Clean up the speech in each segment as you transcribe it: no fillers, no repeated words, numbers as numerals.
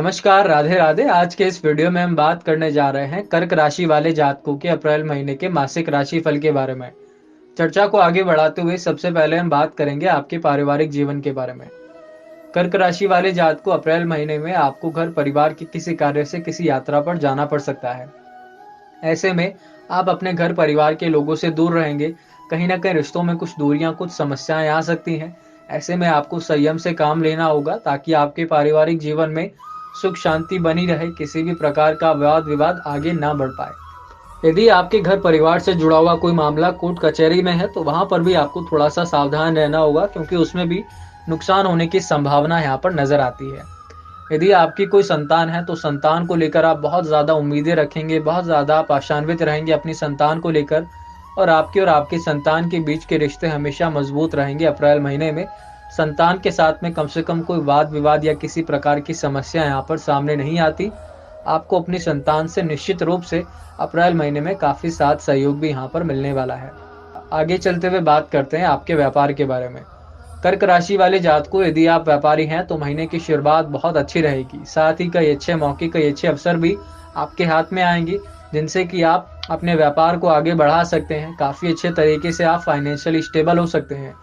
नमस्कार, राधे राधे। आज के इस वीडियो में हम बात करने जा रहे हैं कर्क राशि वाले जातकों के अप्रैल महीने के मासिक राशि फल के बारे में। चर्चा को आगे बढ़ाते हुए सबसे पहले हम बात करेंगे आपके पारिवारिक जीवन के बारे में। कर्क राशि वाले जातकों अप्रैल महीने में आपको घर परिवार के किसी कार्य से किसी यात्रा पर जाना पड़ सकता है। ऐसे में आप अपने घर परिवार के लोगों से दूर रहेंगे। कहीं ना कहीं रिश्तों में कुछ दूरियां, कुछ समस्याएं आ सकती हैं। ऐसे में आपको संयम से काम लेना होगा ताकि आपके पारिवारिक जीवन में सुख शांति बनी रहे, किसी भी प्रकार का वाद विवाद आगे ना बढ़ पाए। यदि आपके घर परिवार से जुड़ा हुआ कोई मामला कोर्ट कचहरी में है तो वहां पर भी आपको थोड़ा सा सावधान रहना होगा, क्योंकि उसमें भी नुकसान होने की संभावना यहाँ पर नजर आती है। यदि आपकी कोई संतान है तो संतान को लेकर आप बहुत ज़्यादा उम्मीदें रखेंगे, बहुत ज़्यादा आप आशान्वित रहेंगे अपनी संतान को लेकर, और आपके संतान के बीच के रिश्ते हमेशा मजबूत रहेंगे। अप्रैल महीने में संतान के साथ में कम से कम कोई वाद विवाद या किसी प्रकार की समस्या यहाँ पर सामने नहीं आती। आपको अपनी संतान से निश्चित रूप से अप्रैल महीने में काफ़ी साथ सहयोग भी यहाँ पर मिलने वाला है। आगे चलते हुए बात करते हैं आपके व्यापार के बारे में। कर्क राशि वाले जातकों, यदि आप व्यापारी हैं तो महीने की शुरुआत बहुत अच्छी रहेगी। साथ ही कई अच्छे मौके, कई अच्छे अवसर भी आपके हाथ में आएंगे, जिनसे कि आप अपने व्यापार को आगे बढ़ा सकते हैं। काफ़ी अच्छे तरीके से आप फाइनेंशियली स्टेबल हो सकते हैं।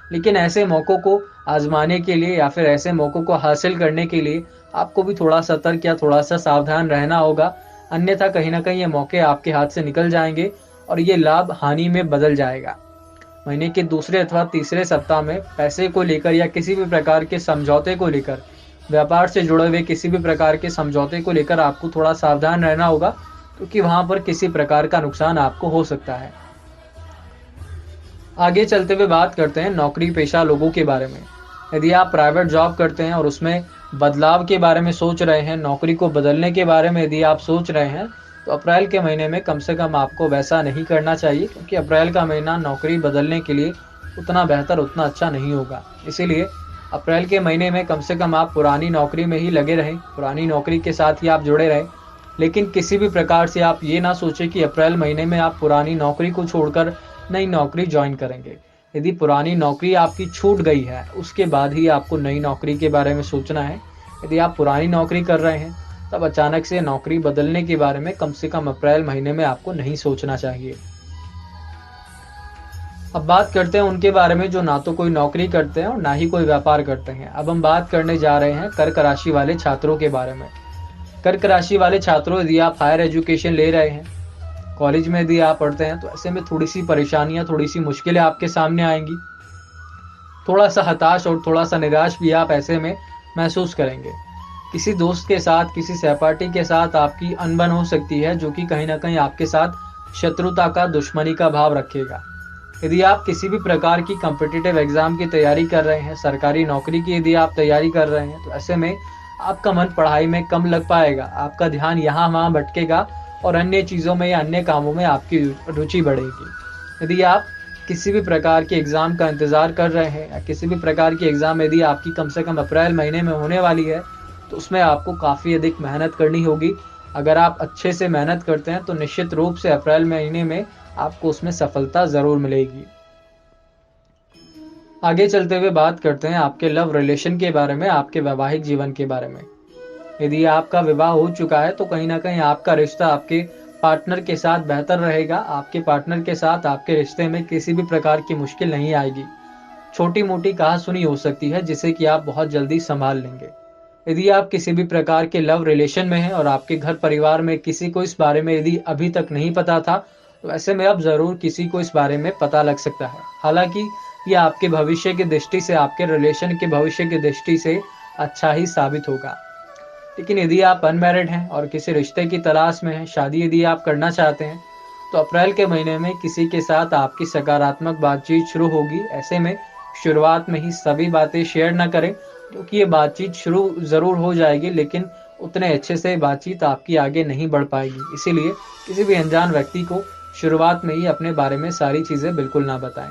लेकिन ऐसे मौक़ों को आजमाने के लिए या फिर ऐसे मौक़ों को हासिल करने के लिए आपको भी थोड़ा सतर्क या थोड़ा सा सावधान रहना होगा। अन्यथा कहीं ना कहीं ये मौके आपके हाथ से निकल जाएंगे और ये लाभ हानि में बदल जाएगा। महीने के दूसरे अथवा तीसरे सप्ताह में पैसे को लेकर या किसी भी प्रकार के समझौते को लेकर, व्यापार से जुड़े हुए किसी भी प्रकार के समझौते को लेकर आपको थोड़ा सावधान रहना होगा, क्योंकि वहां पर किसी प्रकार का नुकसान आपको हो सकता है। आगे चलते हुए बात करते हैं नौकरी पेशा लोगों के बारे में। यदि आप प्राइवेट जॉब करते हैं और उसमें बदलाव के बारे में सोच रहे हैं, नौकरी को बदलने के बारे में यदि आप सोच रहे हैं, तो अप्रैल के महीने में कम से कम आपको वैसा नहीं करना चाहिए, क्योंकि अप्रैल का महीना नौकरी बदलने के लिए उतना बेहतर, उतना अच्छा नहीं होगा। इसीलिए अप्रैल के महीने में कम से कम आप पुरानी नौकरी में ही लगे रहें, पुरानी नौकरी के साथ ही आप जुड़े रहें। लेकिन किसी भी प्रकार से आप ये ना सोचें कि अप्रैल महीने में आप पुरानी नौकरी को छोड़कर नई नौकरी ज्वाइन करेंगे। यदि पुरानी नौकरी आपकी छूट गई है, उसके बाद ही आपको नई नौकरी के बारे में सोचना है। यदि आप पुरानी नौकरी कर रहे हैं, तब अचानक से नौकरी बदलने के बारे में कम से कम अप्रैल महीने में आपको नहीं सोचना चाहिए। अब बात करते हैं उनके बारे में जो ना तो कोई नौकरी करते हैं और ना ही कोई व्यापार करते हैं। अब हम बात करने जा रहे हैं कर्क राशि वाले छात्रों के बारे में। कर्क राशि वाले छात्रों, यदि आप हायर एजुकेशन ले रहे हैं, कॉलेज में यदि आप पढ़ते हैं, तो ऐसे में थोड़ी सी परेशानियां, थोड़ी सी मुश्किलें आपके सामने आएंगी। थोड़ा सा हताश और थोड़ा सा निराश भी आप ऐसे में महसूस करेंगे। किसी दोस्त के साथ, किसी सहपाठी के साथ आपकी अनबन हो सकती है, जो कि कहीं ना कहीं आपके साथ शत्रुता का, दुश्मनी का भाव रखेगा। यदि आप किसी भी प्रकार की कॉम्पिटिटिव एग्जाम की तैयारी कर रहे हैं, सरकारी नौकरी की यदि आप तैयारी कर रहे हैं, तो ऐसे में आपका मन पढ़ाई में कम लग पाएगा। आपका ध्यान यहाँ वहाँ भटकेगा और अन्य चीज़ों में या अन्य कामों में आपकी रुचि बढ़ेगी। यदि आप किसी भी प्रकार के एग्ज़ाम का इंतज़ार कर रहे हैं, या किसी भी प्रकार की एग्ज़ाम यदि आपकी कम से कम अप्रैल महीने में होने वाली है, तो उसमें आपको काफ़ी अधिक मेहनत करनी होगी। अगर आप अच्छे से मेहनत करते हैं तो निश्चित रूप से अप्रैल महीने में आपको उसमें सफलता ज़रूर मिलेगी। आगे चलते हुए बात करते हैं आपके लव रिलेशन के बारे में, आपके वैवाहिक जीवन के बारे में। यदि आपका विवाह हो चुका है तो कहीं ना कहीं आपका रिश्ता आपके पार्टनर के साथ बेहतर रहेगा। आपके पार्टनर के साथ आपके रिश्ते में किसी भी प्रकार की मुश्किल नहीं आएगी। छोटी मोटी कहासुनी हो सकती है, जिसे कि आप बहुत जल्दी संभाल लेंगे। यदि आप किसी भी प्रकार के लव रिलेशन में हैं और आपके घर परिवार में किसी को इस बारे में यदि अभी तक नहीं पता था, तो ऐसे में अब ज़रूर किसी को इस बारे में पता लग सकता है। हालांकि यह आपके भविष्य की दृष्टि से, आपके रिलेशन के भविष्य की दृष्टि से अच्छा ही साबित होगा। लेकिन यदि आप अनमैरिड हैं और किसी रिश्ते की तलाश में हैं, शादी यदि आप करना चाहते हैं, तो अप्रैल के महीने में किसी के साथ आपकी सकारात्मक बातचीत शुरू होगी। ऐसे में शुरुआत में ही सभी बातें शेयर न करें, क्योंकि ये बातचीत शुरू ज़रूर हो जाएगी, लेकिन उतने अच्छे से बातचीत आपकी आगे नहीं बढ़ पाएगी। इसीलिए किसी भी अनजान व्यक्ति को शुरुआत में ही अपने बारे में सारी चीज़ें बिल्कुल ना बताएं।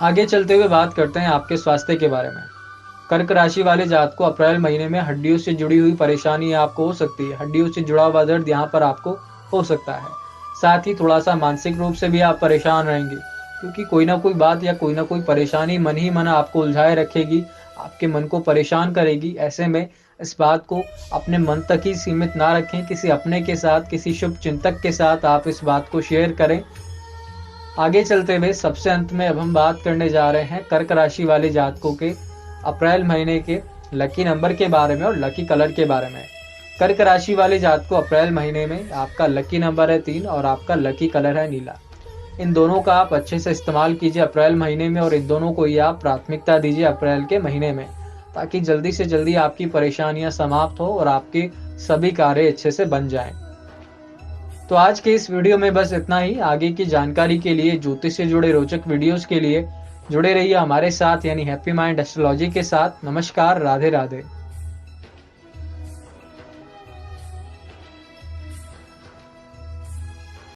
आगे चलते हुए बात करते हैं आपके स्वास्थ्य के बारे में। कर्क राशि वाले जातक को अप्रैल महीने में हड्डियों से जुड़ी हुई परेशानी आपको हो सकती है। हड्डियों से जुड़ा हुआ दर्द यहाँ पर आपको हो सकता है। साथ ही थोड़ा सा मानसिक रूप से भी आप परेशान रहेंगे, क्योंकि कोई ना कोई बात या कोई ना कोई परेशानी मन ही मन आपको उलझाए रखेगी, आपके मन को परेशान करेगी। ऐसे में इस बात को अपने मन तक ही सीमित ना रखें, किसी अपने के साथ, किसी शुभ चिंतक के साथ आप इस बात को शेयर करें। आगे चलते हुए सबसे अंत में अब हम बात करने जा रहे हैं कर्क राशि वाले जातकों के अप्रैल महीने के लकी नंबर के बारे में और लकी कलर के बारे में। कर्क राशि वाले जातकों अप्रैल महीने में आपका लकी नंबर है 3 और आपका लकी कलर है नीला। इन दोनों का आप अच्छे से इस्तेमाल कीजिए अप्रैल महीने में और इन दोनों को ही आप प्राथमिकता दीजिए अप्रैल के महीने में, ताकि जल्दी से जल्दी आपकी परेशानियां समाप्त हो और आपके सभी कार्य अच्छे से बन जाएं। तो आज के इस वीडियो में बस इतना ही। आगे की जानकारी के लिए, ज्योतिष से जुड़े रोचक वीडियोस के लिए जुड़े रहिए हमारे साथ यानी हैप्पी माइंड एस्ट्रोलॉजी के साथ। नमस्कार, राधे राधे।